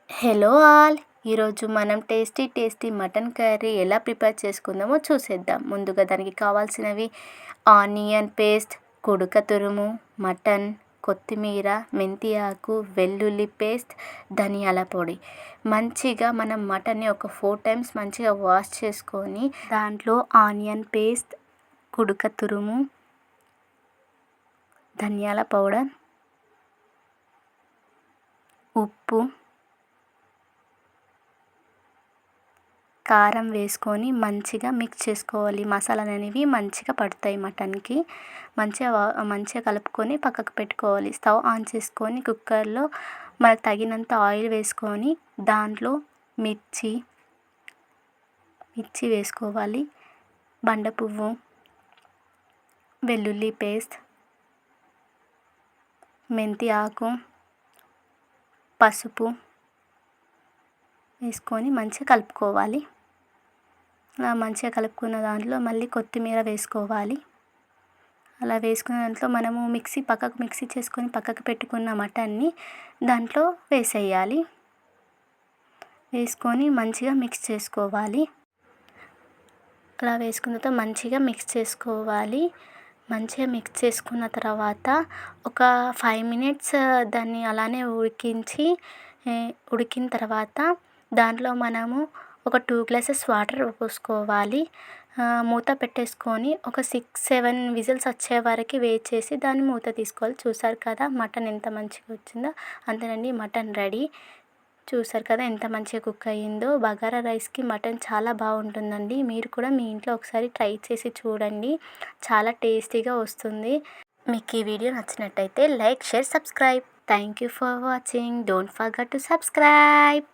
Hello all! ఈరోజు మనం tasty mutton curry ఎలా ప్రిపేర్ చేసుకుందామో చూసేద్దాం. ముందుగా దానికి కావాల్సినవి ఆనియన్ పేస్ట్, కుడుక తురుము, మటన్, కొత్తిమీర, మెంతి ఆకు, వెల్లుల్లి పేస్ట్, ధనియాల పొడి. మంచిగా మనం మటన్ని ఒక 4 టైమ్స్ మంచిగా వాష్ చేసుకొని దాంట్లో ఆనియన్ పేస్ట్, కుడుక తురుము, ధనియాల పౌడర్, ఉప్పు, కారం వేసుకొని మంచిగా మిక్స్ చేసుకోవాలి. మసాలాలు అనేవి మంచిగా పడతాయి మటన్కి. మంచిగా కలుపుకొని పక్కకు పెట్టుకోవాలి. స్టవ్ ఆన్ చేసుకొని కుక్కర్లో మనకు తగినంత ఆయిల్ వేసుకొని దాంట్లో మిర్చి వేసుకోవాలి, బండ పువ్వు, వెల్లుల్లి పేస్ట్, మెంతి ఆకు, పసుపు వేసుకొని మంచిగా కలుపుకోవాలి. మంచిగా కలుపుకున్న దాంట్లో మళ్ళీ కొత్తిమీర వేసుకోవాలి. అలా వేసుకున్న దాంట్లో మనము మిక్సీ చేసుకొని పక్కకు పెట్టుకున్న మటన్ని దాంట్లో వేసేయాలి. వేసుకొని మంచిగా మిక్స్ చేసుకోవాలి. అలా వేసుకున్న తర్వాత మంచిగా మిక్స్ చేసుకోవాలి. మంచిగా మిక్స్ చేసుకున్న తర్వాత ఒక 5 మినిట్స్ దాన్ని అలానే ఉడికిన తర్వాత దాంట్లో మనము ఒక 2 గ్లాసెస్ వాటర్ పోసుకోవాలి. మూత పెట్టేసుకొని ఒక 6-7 విజిల్స్ వచ్చే వరకు వెయిట్ చేసి దాన్ని మూత తీసుకోవాలి. చూసారు కదా మటన్ ఎంత మంచిగా వచ్చిందో. అంతేనండి, మటన్ రెడీ. చూసారు కదా ఎంత మంచిగా కుక్ అయ్యిందో. బగారా రైస్కి మటన్ చాలా బాగుంటుందండి. మీరు కూడా మీ ఇంట్లో ఒకసారి ట్రై చేసి చూడండి. చాలా టేస్టీగా వస్తుంది. మీకు ఈ వీడియో నచ్చినట్టయితే like, share, subscribe. Thank you for watching. Don't forget to subscribe.